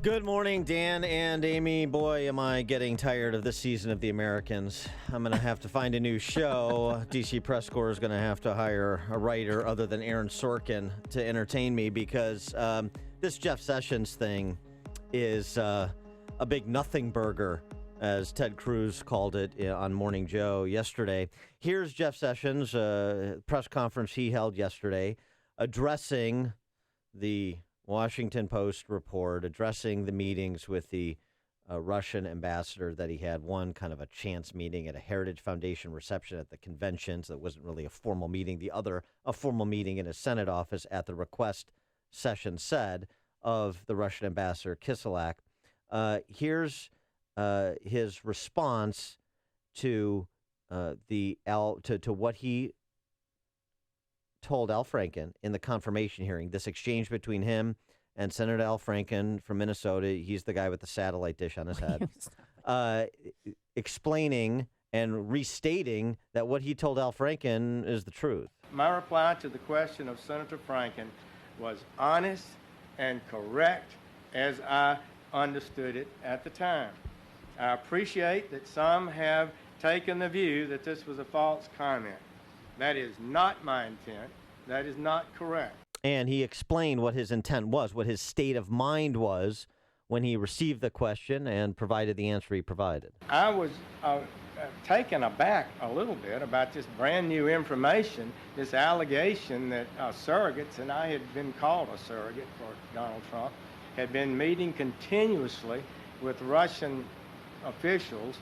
Good morning, Dan and Amy. Boy, am I getting tired of this season of The Americans. I'm going to have to find a new show. DC Press Corps is going to have to hire a writer other than Aaron Sorkin to entertain me because this Jeff Sessions thing is a big nothing burger, as Ted Cruz called it on Morning Joe yesterday. Here's Jeff Sessions, press conference he held yesterday, addressing the Washington Post report, addressing the meetings with the Russian ambassador that he had, one kind of a chance meeting at a Heritage Foundation reception at the convention, so it wasn't really a formal meeting. The other, a formal meeting in his Senate office at the request, Sessions said, of the Russian ambassador Kiselak. Here's his response to to what he told Al Franken in the confirmation hearing, this exchange between him and Senator Al Franken from Minnesota. He's the guy with the satellite dish on his head, explaining and restating that what he told Al Franken is the truth. My reply to the question of Senator Franken was honest and correct as I understood it at the time. I appreciate that some have taken the view that this was a false comment. That is not my intent. That is not correct. And he explained what his intent was, what his state of mind was when he received the question and provided the answer he provided. I was taken aback a little bit about this brand new information, this allegation that surrogates, and I had been called a surrogate for Donald Trump, had been meeting continuously with Russian officials,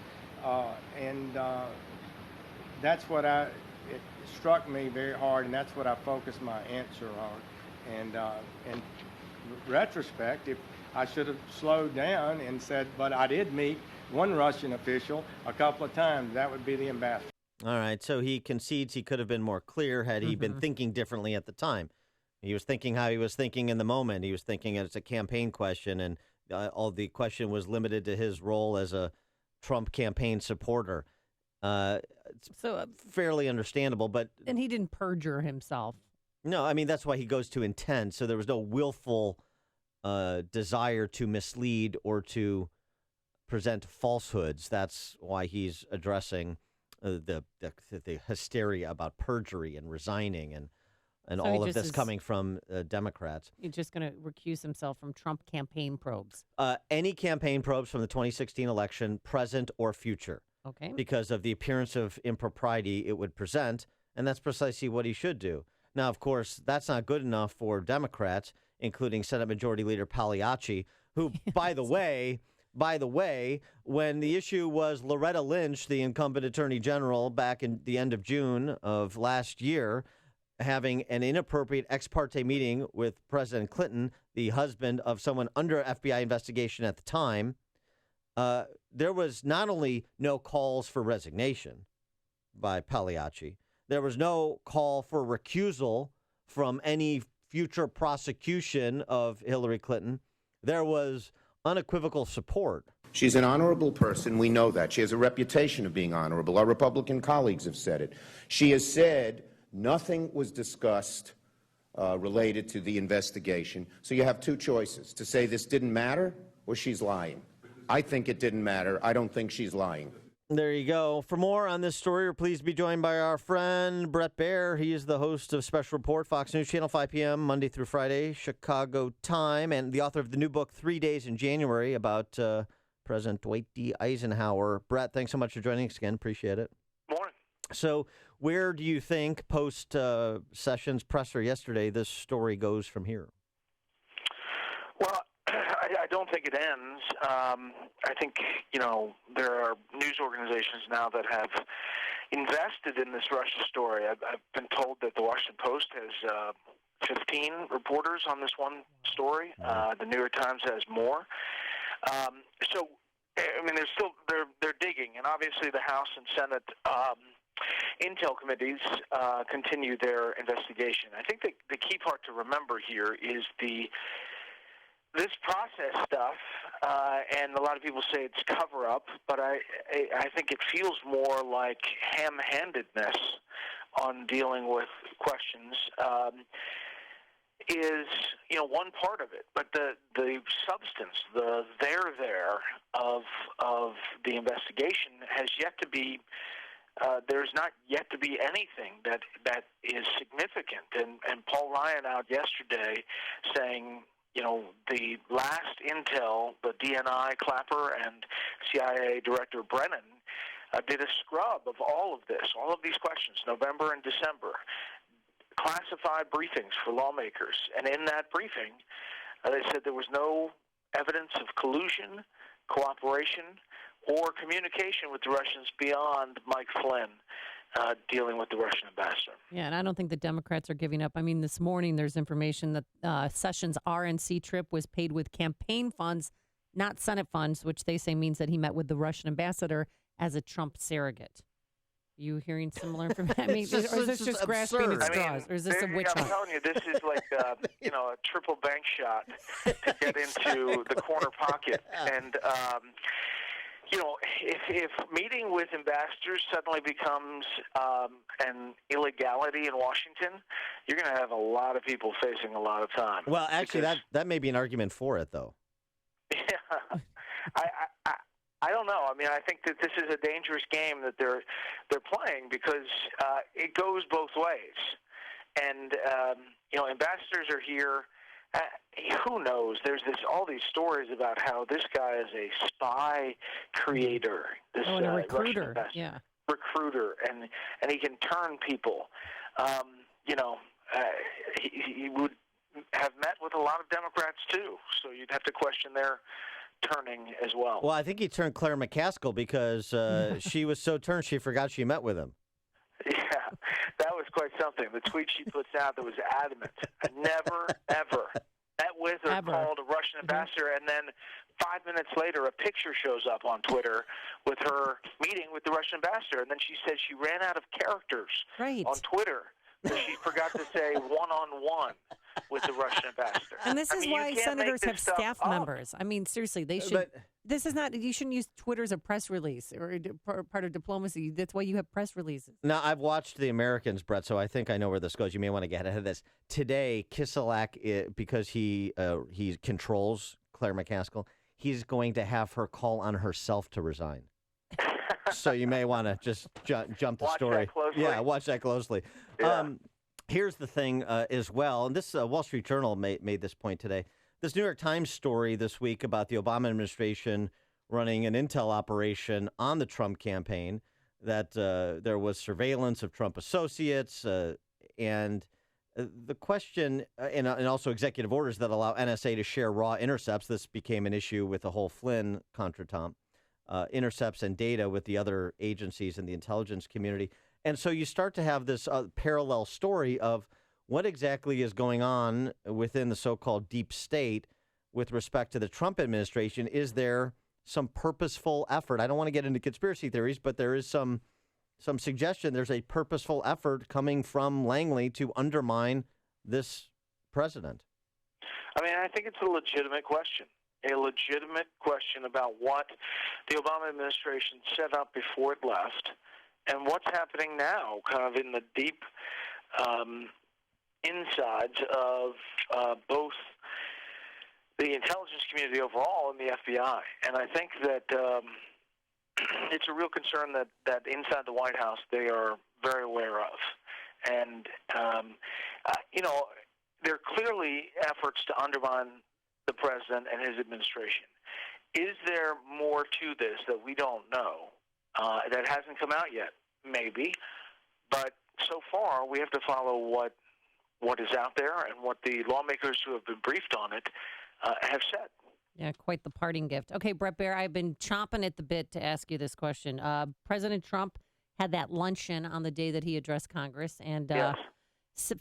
and that's what it struck me very hard, and that's what I focused my answer on. And in retrospect, if I should have slowed down and said, but I did meet one Russian official a couple of times, that would be the ambassador. All right, so he concedes he could have been more clear had he been thinking differently at the time. He was thinking how he was thinking in the moment. He was thinking it's a campaign question, and all the question was limited to his role as a Trump campaign supporter. Fairly understandable, but... And he didn't perjure himself. No, I mean, that's why he goes to intent, so there was no willful desire to mislead or to present falsehoods. That's why he's addressing the hysteria about perjury and resigning and So all of this coming from Democrats. He's just going to recuse himself from Trump campaign probes. Any campaign probes from the 2016 election, present or future. Okay. Because of the appearance of impropriety it would present, and that's precisely what he should do. Now, of course, that's not good enough for Democrats, including Senate Majority Leader Pagliacci, who, by the way, when the issue was Loretta Lynch, the incumbent attorney general, back in the end of June of last year, having an inappropriate ex parte meeting with President Clinton, the husband of someone under FBI investigation at the time, there was not only no calls for resignation by Pagliacci, there was no call for recusal from any future prosecution of Hillary Clinton. There was unequivocal support. She's an honorable person. We know that. She has a reputation of being honorable. Our Republican colleagues have said it. She has said nothing was discussed related to the investigation. So you have two choices, to say this didn't matter or she's lying. I think it didn't matter. I don't think she's lying. There you go. For more on this story, we're pleased to be joined by our friend Bret Baier. He is the host of Special Report, Fox News Channel, 5 p.m., Monday through Friday, Chicago time, and the author of the new book, 3 Days in January, about President Dwight D. Eisenhower. Bret, thanks so much for joining us again. Appreciate it. Morning. So where do you think, post-Sessions presser yesterday, this story goes from here? Well, I don't think it ends. I think, there are news organizations now that have invested in this Russia story. I've been told that the Washington Post has 15 reporters on this one story. The New York Times has more. So, I mean, they're digging, and obviously the House and Senate intel committees continue their investigation. I think the key part to remember here is this process stuff, and a lot of people say it's cover-up, but I think it feels more like ham-handedness on dealing with questions. is, one part of it, but the substance, the there of the investigation has yet to be. There's not yet to be anything that is significant. And Paul Ryan out yesterday saying, the last intel, the DNI Clapper and CIA Director Brennan did a scrub of all of this, all of these questions, November and December, classified briefings for lawmakers. And in that briefing, they said there was no evidence of collusion, cooperation, or communication with the Russians beyond Mike Flynn dealing with the Russian ambassador. Yeah, and I don't think the Democrats are giving up. I mean, this morning there's information that Sessions' RNC trip was paid with campaign funds, not Senate funds, which they say means that he met with the Russian ambassador as a Trump surrogate. You hearing similar information? I mean, is this just grasping at straws, or is this a witch hunt? I'm telling you, this is like a triple bank shot to get into the corner pocket. And if meeting with ambassadors suddenly becomes an illegality in Washington, you're going to have a lot of people facing a lot of time. Well, actually, that may be an argument for it, though. Yeah, I don't know. I mean, I think that this is a dangerous game that they're playing because it goes both ways. And ambassadors are here. Who knows? There's all these stories about how this guy is a spy creator. This and a recruiter. Yeah, recruiter, and he can turn people. He would have met with a lot of Democrats too, so you'd have to question their turning as well. Well, I think he turned Claire McCaskill because she was so turned she forgot she met with him. Yeah, that was quite something. The tweet she puts out that was adamant. I never, ever met with or called a Russian ambassador, and then 5 minutes later a picture shows up on Twitter with her meeting with the Russian ambassador, and then she said she ran out of characters on Twitter. So she forgot to say one-on-one with the Russian ambassador. And this is why senators have staff members. I mean, seriously, they should. This is not. You shouldn't use Twitter as a press release or part of diplomacy. That's why you have press releases. Now, I've watched The Americans, Bret, so I think I know where this goes. You may want to get ahead of this. Today, Kiselak, because he controls Claire McCaskill, he's going to have her call on herself to resign. So you may want to just jump the story. Watch that closely. Yeah, watch that closely. Yeah. Here's the thing as well, and this Wall Street Journal made this point today. This New York Times story this week about the Obama administration running an intel operation on the Trump campaign, that there was surveillance of Trump associates, and the question, and also executive orders that allow NSA to share raw intercepts. This became an issue with the whole Flynn contretemps. Intercepts and data with the other agencies in the intelligence community. And so you start to have this parallel story of what exactly is going on within the so-called deep state with respect to the Trump administration. Is there some purposeful effort? I don't want to get into conspiracy theories, but there is some suggestion there's a purposeful effort coming from Langley to undermine this president. I mean, I think it's a legitimate question. A legitimate question about what the Obama administration set up before it left and what's happening now, kind of in the deep insides of both the intelligence community overall and the FBI. And I think that it's a real concern that inside the White House they are very aware of. And, there are clearly efforts to undermine the president and his administration. Is there more to this that we don't know that hasn't come out yet? Maybe. But so far, we have to follow what is out there and what the lawmakers who have been briefed on it have said. Yeah, quite the parting gift. Okay, Bret Baier, I've been chomping at the bit to ask you this question. President Trump had that luncheon on the day that he addressed Congress, and yes.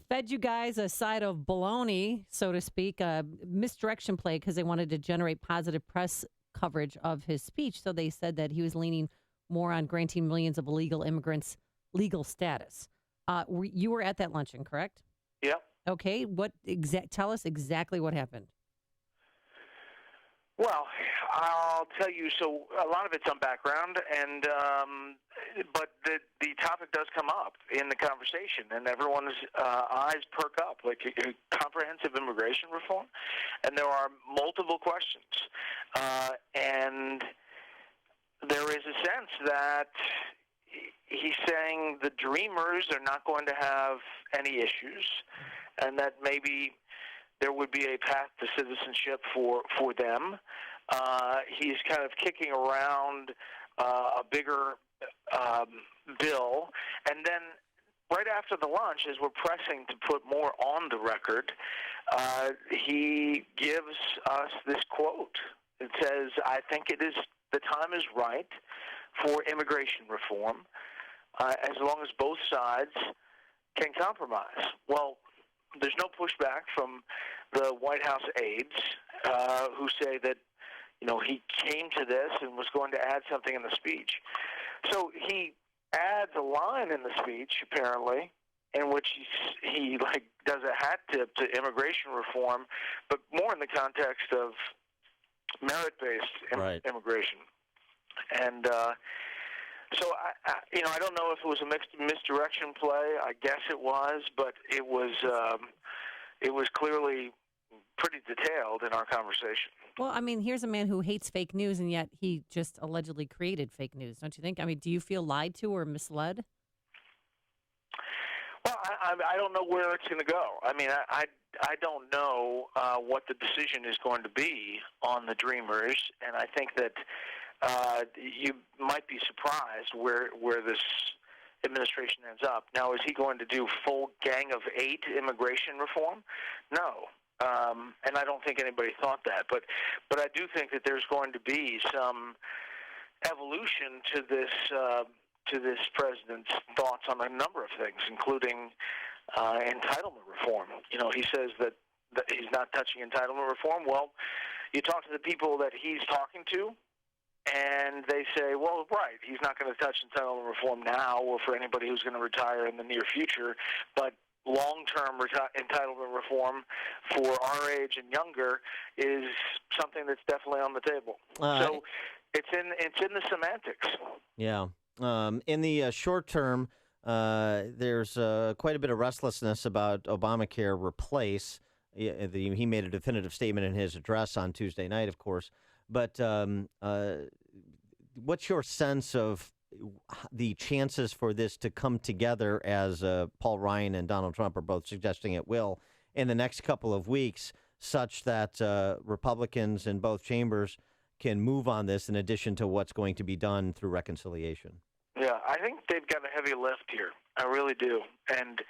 Fed you guys a side of baloney, so to speak, a misdirection play because they wanted to generate positive press coverage of his speech. So they said that he was leaning more on granting millions of illegal immigrants legal status. You were at that luncheon, correct? Yep. Okay. Tell us exactly what happened. Well, I'll tell you. So a lot of it's on background, and but the topic does come up in the conversation, and everyone's eyes perk up, like comprehensive immigration reform, and there are multiple questions, and there is a sense that he's saying the Dreamers are not going to have any issues, and that maybe there would be a path to citizenship for them. He's kind of kicking around a bigger bill. And then right after the lunch, as we're pressing to put more on the record, he gives us this quote. It says, "I think the time is right for immigration reform as long as both sides can compromise." Well, there's no pushback from the White House aides who say that, he came to this and was going to add something in the speech. So he adds a line in the speech, apparently, in which he does a hat tip to immigration reform, but more in the context of merit-based immigration. And so I don't know if it was a misdirection play. I guess it was, but it was clearly pretty detailed in our conversation. Well, I mean, here's a man who hates fake news, and yet he just allegedly created fake news, don't you think? I mean, do you feel lied to or misled? Well, I don't know where it's going to go. I mean, I don't know what the decision is going to be on the Dreamers, and I think that you might be surprised where this administration ends up. Now, is he going to do full Gang of 8 immigration reform? No. And I don't think anybody thought that. But I do think that there's going to be some evolution to this president's thoughts on a number of things, including entitlement reform. He says that he's not touching entitlement reform. Well, you talk to the people that he's talking to, and they say, well, right, he's not going to touch entitlement reform now or for anybody who's going to retire in the near future, but long-term entitlement reform for our age and younger is something that's definitely on the table. So it's in the semantics. Yeah. In the short term, there's quite a bit of restlessness about Obamacare replace. He made a definitive statement in his address on Tuesday night, of course. But what's your sense of the chances for this to come together, as Paul Ryan and Donald Trump are both suggesting it will, in the next couple of weeks, such that Republicans in both chambers can move on this in addition to what's going to be done through reconciliation? Yeah, I think they've got a heavy lift here. I really do. And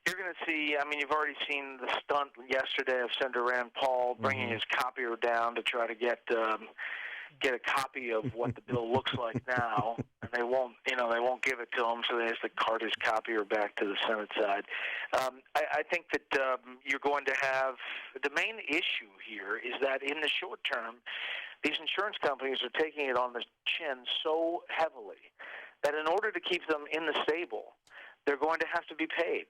you're going to see, I mean, you've already seen the stunt yesterday of Senator Rand Paul bringing his copier down to try to get a copy of what the bill looks like now, and they won't give it to him, so they have to cart his copier back to the Senate side. I think that you're going to have the main issue here is that in the short term, these insurance companies are taking it on the chin so heavily that in order to keep them in the stable, they're going to have to be paid.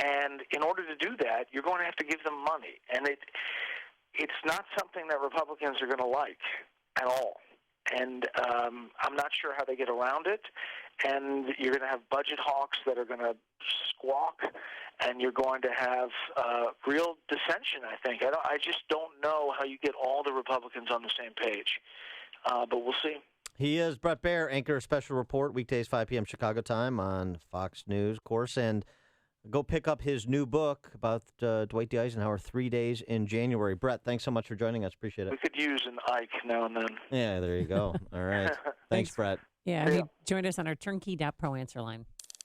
And in order to do that, you're going to have to give them money. And it's not something that Republicans are going to like at all. And I'm not sure how they get around it. And you're going to have budget hawks that are going to squawk, and you're going to have real dissension, I think. I just don't know how you get all the Republicans on the same page. But we'll see. He is Bret Baier, anchor special report, weekdays 5 p.m. Chicago time on Fox News, of course. And go pick up his new book about Dwight D. Eisenhower, 3 Days in January. Bret, thanks so much for joining us. Appreciate it. We could use an Ike now and then. Yeah, there you go. All right. Thanks, Bret. Yeah, he joined us on our turnkey.pro answer line.